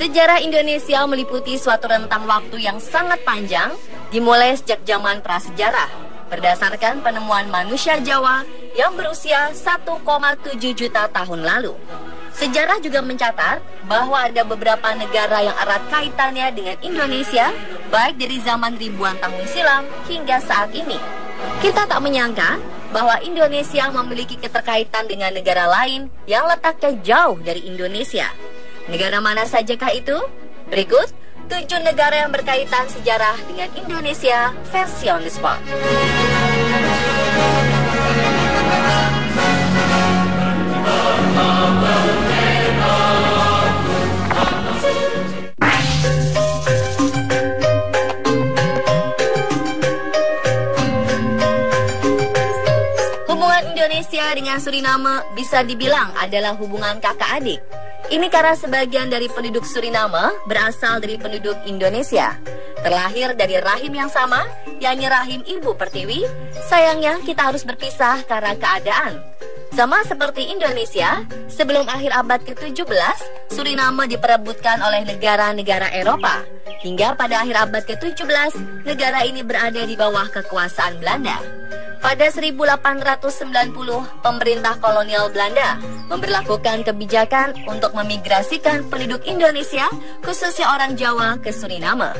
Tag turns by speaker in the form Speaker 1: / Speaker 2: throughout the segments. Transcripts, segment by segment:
Speaker 1: Sejarah Indonesia meliputi suatu rentang waktu yang sangat panjang, dimulai sejak zaman prasejarah, berdasarkan penemuan manusia Jawa yang berusia 1,7 juta tahun lalu. Sejarah juga mencatat bahwa ada beberapa negara yang erat kaitannya dengan Indonesia, baik dari zaman ribuan tahun silam hingga saat ini. Kita tak menyangka bahwa Indonesia memiliki keterkaitan dengan negara lain yang letaknya jauh dari Indonesia. Negara mana sajakah itu? Berikut 7 negara yang berkaitan sejarah dengan Indonesia versi on the spot. Hubungan Indonesia dengan Suriname bisa dibilang adalah hubungan kakak adik. Ini karena sebagian dari penduduk Suriname berasal dari penduduk Indonesia. Terlahir dari rahim yang sama, yakni rahim Ibu Pertiwi. Sayangnya kita harus berpisah karena keadaan. Sama seperti Indonesia, sebelum akhir abad ke-17, Suriname diperebutkan oleh negara-negara Eropa. Hingga pada akhir abad ke-17, negara ini berada di bawah kekuasaan Belanda. Pada 1890, pemerintah kolonial Belanda memberlakukan kebijakan untuk memigrasikan penduduk Indonesia, khususnya orang Jawa, ke Suriname.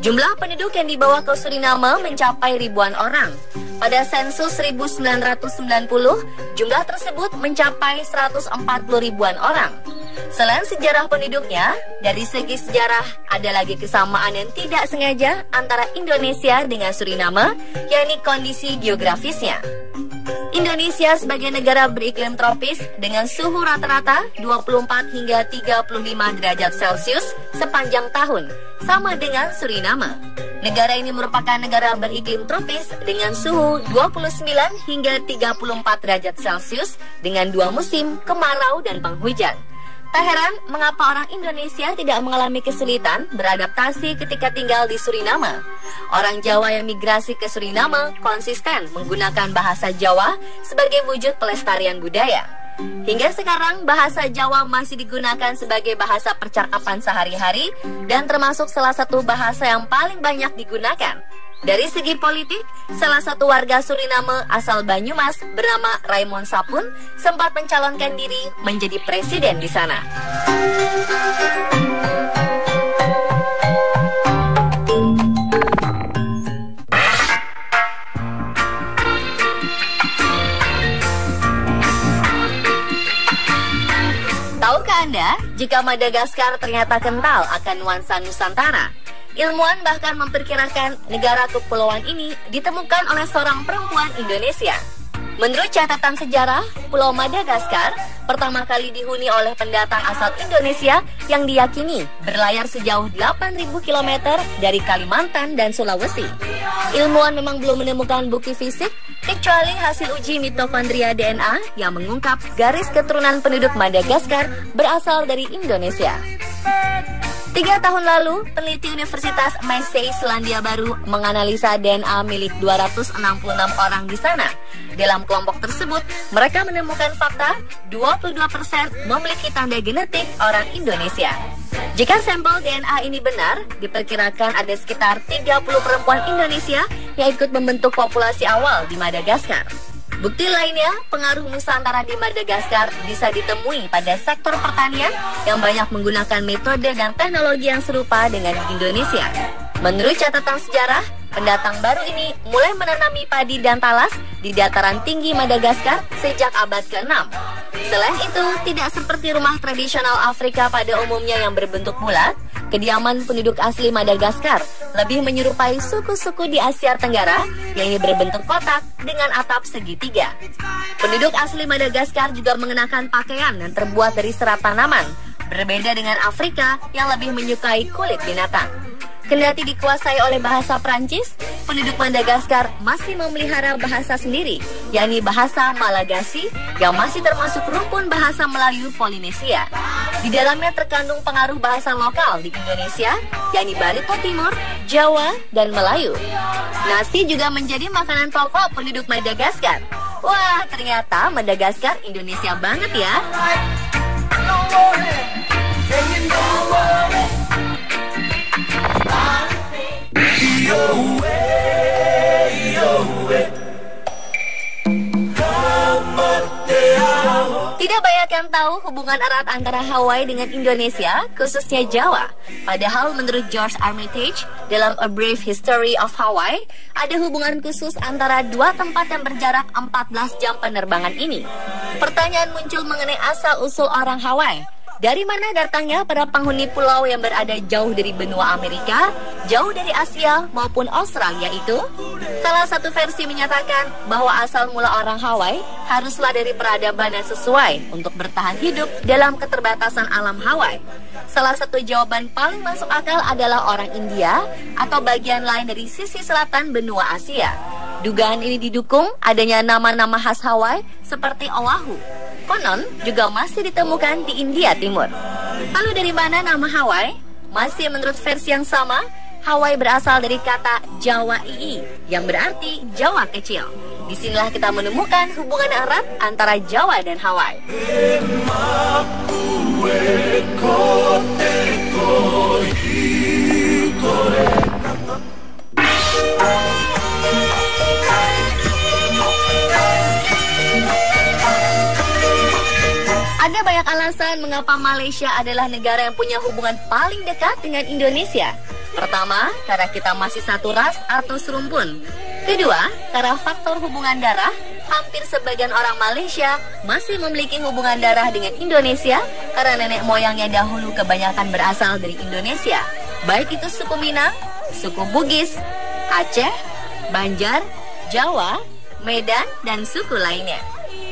Speaker 1: Jumlah penduduk yang dibawa ke Suriname mencapai ribuan orang. Pada sensus 1990, jumlah tersebut mencapai 140 ribuan orang. Selain sejarah penduduknya, dari segi sejarah ada lagi kesamaan yang tidak sengaja antara Indonesia dengan Suriname, yakni kondisi geografisnya. Indonesia sebagai negara beriklim tropis dengan suhu rata-rata 24 hingga 35 derajat Celcius sepanjang tahun, sama dengan Suriname. Negara ini merupakan negara beriklim tropis dengan suhu 29 hingga 34 derajat Celcius dengan 2 musim, kemarau dan penghujan. Tak heran mengapa orang Indonesia tidak mengalami kesulitan beradaptasi ketika tinggal di Suriname. Orang Jawa yang migrasi ke Suriname konsisten menggunakan bahasa Jawa sebagai wujud pelestarian budaya. Hingga sekarang bahasa Jawa masih digunakan sebagai bahasa percakapan sehari-hari dan termasuk salah satu bahasa yang paling banyak digunakan. Dari segi politik, salah satu warga Suriname asal Banyumas bernama Raymond Sapun sempat mencalonkan diri menjadi presiden di sana. Tahukah Anda jika Madagaskar ternyata kental akan nuansa Nusantara? Ilmuwan bahkan memperkirakan negara kepulauan ini ditemukan oleh seorang perempuan Indonesia. Menurut catatan sejarah, Pulau Madagaskar pertama kali dihuni oleh pendatang asal Indonesia yang diyakini berlayar sejauh 8.000 km dari Kalimantan dan Sulawesi. Ilmuwan memang belum menemukan bukti fisik, kecuali hasil uji mitokondria DNA yang mengungkap garis keturunan penduduk Madagaskar berasal dari Indonesia. 3 tahun lalu, peneliti Universitas Massey Selandia Baru menganalisa DNA milik 266 orang di sana. Dalam kelompok tersebut, mereka menemukan fakta 22% memiliki tanda genetik orang Indonesia. Jika sampel DNA ini benar, diperkirakan ada sekitar 30 perempuan Indonesia yang ikut membentuk populasi awal di Madagaskar. Bukti lainnya, pengaruh Nusantara di Madagaskar bisa ditemui pada sektor pertanian yang banyak menggunakan metode dan teknologi yang serupa dengan di Indonesia. Menurut catatan sejarah, pendatang baru ini mulai menanami padi dan talas di dataran tinggi Madagaskar sejak abad ke-6. Selain itu, tidak seperti rumah tradisional Afrika pada umumnya yang berbentuk bulat, kediaman penduduk asli Madagaskar lebih menyerupai suku-suku di Asia Tenggara yang berbentuk kotak dengan atap segitiga. Penduduk asli Madagaskar juga mengenakan pakaian yang terbuat dari serat tanaman, berbeda dengan Afrika yang lebih menyukai kulit binatang. Kendati dikuasai oleh bahasa Prancis, penduduk Madagaskar masih memelihara bahasa sendiri, yakni bahasa Malagasy yang masih termasuk rukun bahasa Melayu Polinesia. Di dalamnya terkandung pengaruh bahasa lokal di Indonesia, yakni Barito Timur, Jawa, dan Melayu. Nasi juga menjadi makanan pokok penduduk Madagaskar. Wah, ternyata Madagaskar Indonesia banget ya. Tidak banyak yang tahu hubungan erat antara Hawaii dengan Indonesia, khususnya Jawa. Padahal menurut George Armitage, dalam A Brief History of Hawaii, ada hubungan khusus antara dua tempat yang berjarak 14 jam penerbangan ini. Pertanyaan muncul mengenai asal-usul orang Hawaii. Dari mana datangnya para penghuni pulau yang berada jauh dari benua Amerika, jauh dari Asia maupun Australia itu? Salah satu versi menyatakan bahwa asal mula orang Hawaii haruslah dari peradaban yang sesuai untuk bertahan hidup dalam keterbatasan alam Hawaii. Salah satu jawaban paling masuk akal adalah orang India atau bagian lain dari sisi selatan benua Asia. Dugaan ini didukung adanya nama-nama khas Hawaii seperti Oahu. Konon juga masih ditemukan di India Timur. Lalu dari mana nama Hawaii? Masih menurut versi yang sama, Hawaii berasal dari kata Jawa II yang berarti Jawa kecil. Disinilah kita menemukan hubungan erat antara Jawa dan Hawaii. Ada banyak alasan mengapa Malaysia adalah negara yang punya hubungan paling dekat dengan Indonesia. Pertama, karena kita masih satu ras atau serumpun. Kedua, karena faktor hubungan darah, hampir sebagian orang Malaysia masih memiliki hubungan darah dengan Indonesia karena nenek moyangnya dahulu kebanyakan berasal dari Indonesia. Baik itu suku Minang, suku Bugis, Aceh, Banjar, Jawa, Medan, dan suku lainnya.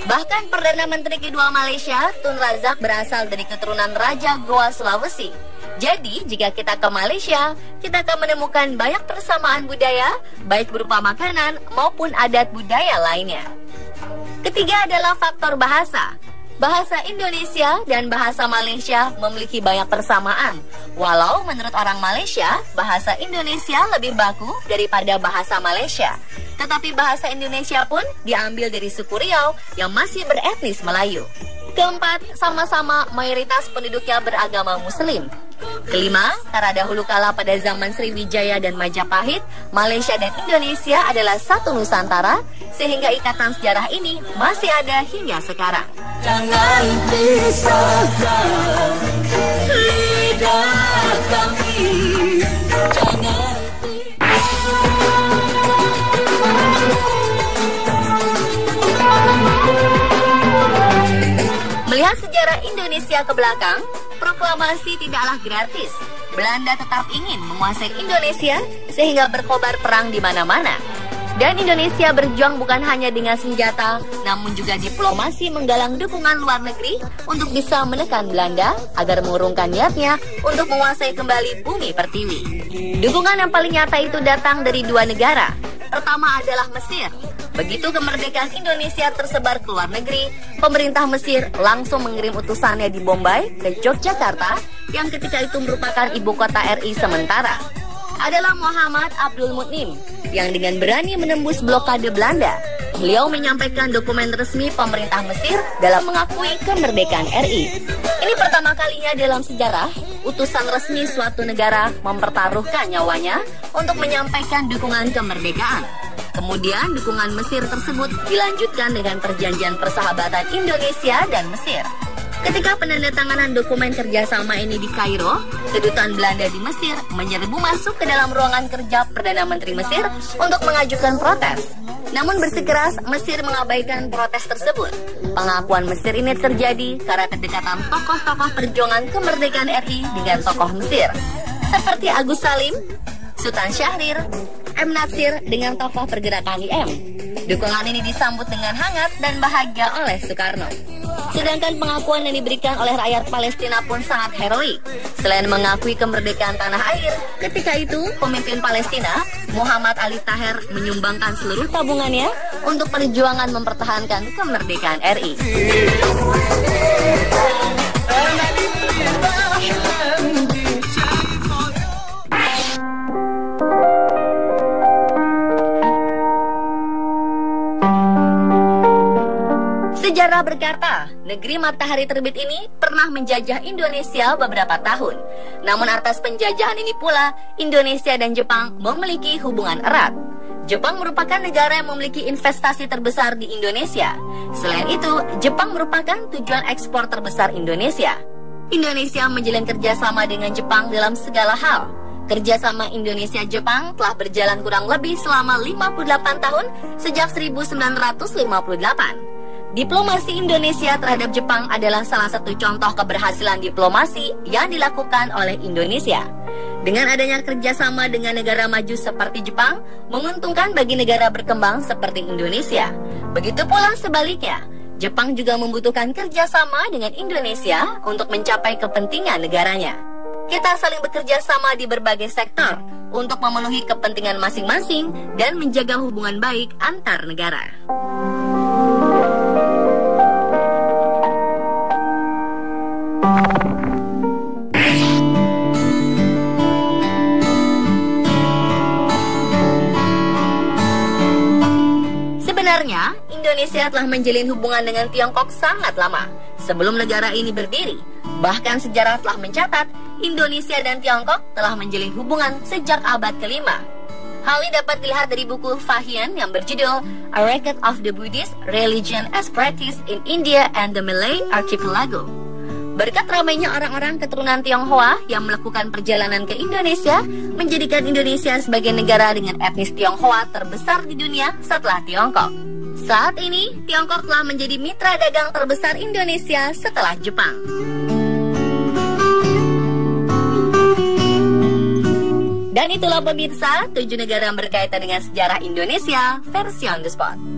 Speaker 1: Bahkan Perdana Menteri kedua Malaysia, Tun Razak, berasal dari keturunan Raja Goa Sulawesi. Jadi, jika kita ke Malaysia, kita akan menemukan banyak persamaan budaya, baik berupa makanan maupun adat budaya lainnya. Ketiga adalah faktor bahasa. Bahasa Indonesia dan bahasa Malaysia memiliki banyak persamaan. Walau menurut orang Malaysia, bahasa Indonesia lebih baku daripada bahasa Malaysia. Tetapi bahasa Indonesia pun diambil dari suku Riau yang masih beretnis Melayu. Keempat, sama-sama mayoritas penduduknya beragama Muslim. Kelima, karena dahulu kala pada zaman Sriwijaya dan Majapahit, Malaysia dan Indonesia adalah satu Nusantara, sehingga ikatan sejarah ini masih ada hingga sekarang. Jangan pisahkan lidah kami, jangan. Melihat sejarah Indonesia ke belakang, proklamasi tidaklah gratis. Belanda tetap ingin menguasai Indonesia sehingga berkobar perang di mana-mana. Dan Indonesia berjuang bukan hanya dengan senjata, namun juga diplomasi menggalang dukungan luar negeri untuk bisa menekan Belanda agar mengurungkan niatnya untuk menguasai kembali bumi pertiwi. Dukungan yang paling nyata itu datang dari dua negara. Pertama adalah Mesir. Begitu kemerdekaan Indonesia tersebar ke luar negeri, pemerintah Mesir langsung mengirim utusannya di Bombay ke Yogyakarta, yang ketika itu merupakan ibu kota RI sementara. Adalah Muhammad Abdul Mutnim, yang dengan berani menembus blokade Belanda. Beliau menyampaikan dokumen resmi pemerintah Mesir dalam mengakui kemerdekaan RI. Ini pertama kalinya dalam sejarah, utusan resmi suatu negara mempertaruhkan nyawanya untuk menyampaikan dukungan kemerdekaan. Kemudian dukungan Mesir tersebut dilanjutkan dengan perjanjian persahabatan Indonesia dan Mesir. Ketika penandatanganan dokumen kerjasama ini di Kairo, kedutaan Belanda di Mesir menyerbu masuk ke dalam ruangan kerja Perdana Menteri Mesir untuk mengajukan protes. Namun bersikeras Mesir mengabaikan protes tersebut. Pengakuan Mesir ini terjadi karena kedekatan tokoh-tokoh perjuangan kemerdekaan RI dengan tokoh Mesir, seperti Agus Salim, Sultan Syahrir, M. Natsir dengan tokoh pergerakan IM. Dukungan ini disambut dengan hangat dan bahagia oleh Soekarno. Sedangkan pengakuan yang diberikan oleh rakyat Palestina pun sangat heroik. Selain mengakui kemerdekaan tanah air, ketika itu pemimpin Palestina, Muhammad Ali Taher, menyumbangkan seluruh tabungannya untuk perjuangan mempertahankan kemerdekaan RI. Sejarah berkata, negeri matahari terbit ini pernah menjajah Indonesia beberapa tahun. Namun atas penjajahan ini pula, Indonesia dan Jepang memiliki hubungan erat. Jepang merupakan negara yang memiliki investasi terbesar di Indonesia. Selain itu, Jepang merupakan tujuan ekspor terbesar Indonesia. Indonesia menjalin kerjasama dengan Jepang dalam segala hal. Kerjasama Indonesia-Jepang telah berjalan kurang lebih selama 58 tahun sejak 1958. Diplomasi Indonesia terhadap Jepang adalah salah satu contoh keberhasilan diplomasi yang dilakukan oleh Indonesia. Dengan adanya kerjasama dengan negara maju seperti Jepang, menguntungkan bagi negara berkembang seperti Indonesia. Begitu pula sebaliknya, Jepang juga membutuhkan kerjasama dengan Indonesia untuk mencapai kepentingan negaranya. Kita saling bekerja sama di berbagai sektor untuk memenuhi kepentingan masing-masing dan menjaga hubungan baik antar negara. Sebenarnya, Indonesia telah menjalin hubungan dengan Tiongkok sangat lama, sebelum negara ini berdiri. Bahkan sejarah telah mencatat, Indonesia dan Tiongkok telah menjalin hubungan sejak abad ke-5. Hal ini dapat dilihat dari buku Fahian yang berjudul A Record of the Buddhist Religion as Practiced in India and the Malay Archipelago. Berkat ramainya orang-orang keturunan Tionghoa yang melakukan perjalanan ke Indonesia, menjadikan Indonesia sebagai negara dengan etnis Tionghoa terbesar di dunia setelah Tiongkok. Saat ini, Tiongkok telah menjadi mitra dagang terbesar Indonesia setelah Jepang. Dan itulah pemirsa, 7 negara yang berkaitan dengan sejarah Indonesia versi On The Spot.